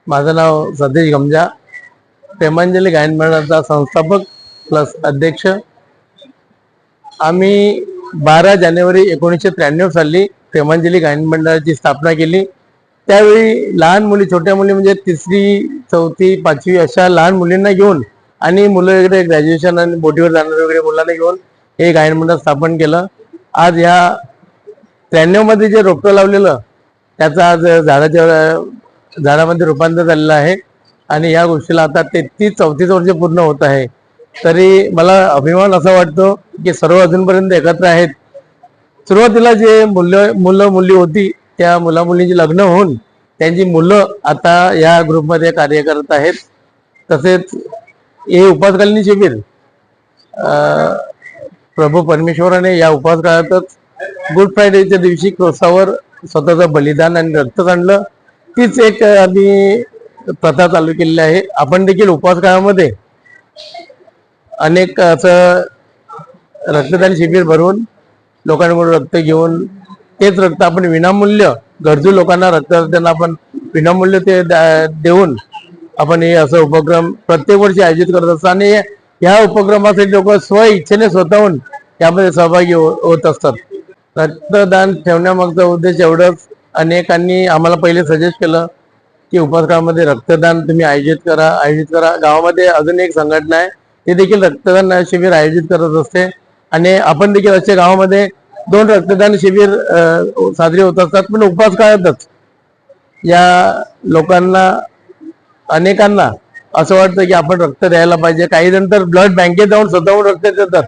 माझं नाव सतीश गमजा, प्रेमांजली गायन मंडळाचा संस्थापक प्लस अध्यक्ष। आम्ही 12 जानेवारी 1993 साली प्रेमांजली गायन मंडळाची स्थापना केली। त्यावेळी लहान मुली, छोट्या मुली म्हणजे 3री 4थी 5वी अशा लहान मुलींना घेऊन आणि मुलं वगैरे ग्रॅज्युएशन आणि बोटीवर जाणारे वगैरे मुलांना घेऊन हे गायन मंडळ स्थापन केलं। आज ह्या 93 मध्ये जे रोपटं लावलेलं त्याचं आज झाडामध्ये रूपांतर झालेलं आहे आणि या गोष्टीला आता 33-34 वर्ष पूर्ण होत आहे। तरी मला अभिमान असा वाटतो की सर्व अजूनपर्यंत एकत्र आहेत। सुरुवातीला जे मुलं मुली होती त्या मुला मुलींची लग्न होऊन त्यांची मुलं आता या ग्रुपमध्ये कार्य करत आहेत। तसेच हे उपासकालीन शिबिर प्रभू परमेश्वराने या उपवास काळातच गुड फ्रायडेच्या दिवशी क्रोसावर स्वतःचं बलिदान आणि रक्त सांडलं, तीच एक आम्ही प्रथा चालू केलेली आहे। आपण देखील उपवास काळामध्ये अनेक असं रक्तदान शिबिर भरवून लोकांकडून रक्त घेऊन तेच रक्त आपण विनामूल्य गरजू लोकांना रक्तदान आपण विनामूल्य ते देऊन आपण हे असं उपक्रम प्रत्येक वर्षी आयोजित करत असतो आणि ह्या उपक्रमासाठी लोक स्व इच्छेने स्वतःहून यामध्ये सहभागी होत असतात। रक्तदान ठेवण्यामागचा उद्देश एवढंच, अनेकांनी आम्हाला पहिले सजेस्ट केलं की उपक्रमामध्ये रक्तदान तुम्ही आयोजित करा। गावामध्ये अजून एक संघटना आहे ते देखील रक्तदान शिबिर आयोजित करत असते आणि आपण देखील असे गावामध्ये 2 रक्तदान शिबिर साजरे होत असतात। पण उपवास काळातच या लोकांना अनेकांना असं वाटतं की आपण रक्त द्यायला पाहिजे। काही जण तर ब्लड बँकेत जाऊन स्वतःहून रक्त देतात,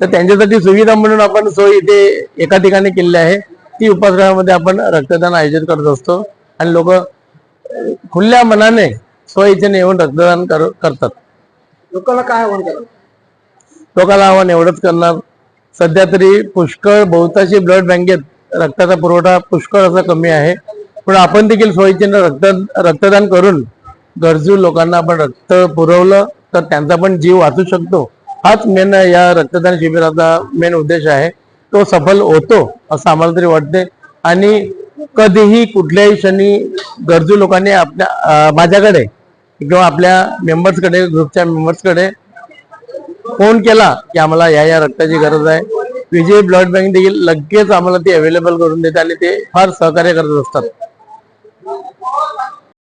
तर त्यांच्यासाठी सुविधा म्हणून आपण सोय इथे एका ठिकाणी केलेली आहे। ती उपक्रमामध्ये आपण रक्तदान आयोजित करत असतो आणि लोक खुल्या मनाने स्व इच्छेने येऊन रक्तदान करतात। लोकांना काय आव्हान करा? लोकांना आव्हान एवढंच करणार, सध्या तरी पुष्कळ बहुतांशी ब्लड बँकेत रक्ताचा पुरवठा पुष्कळ असा कमी आहे, पण आपण देखील स्वइच्छेने रक्तदान करून गरजू लोकांना आपण रक्त पुरवलं तर त्यांचा पण जीव वाचू शकतो। हाच मेन या रक्तदान शिबिराचा मेन उद्देश आहे, तो सफल होतो असं आम्हाला तरी वाटते। आणि कधीही कुठल्याही क्षणी गरजू लोकांनी माझ्याकडे किंवा आपल्या मेंबर्सकडे, ग्रुपच्या मेंबर्सकडे फोन केला की आम्हाला या रक्ताची गरज आहे, विजय ब्लड बँक देखील लगेच आम्हाला ती अवेलेबल करून देते आणि ते फार सहकार्य करत असतात।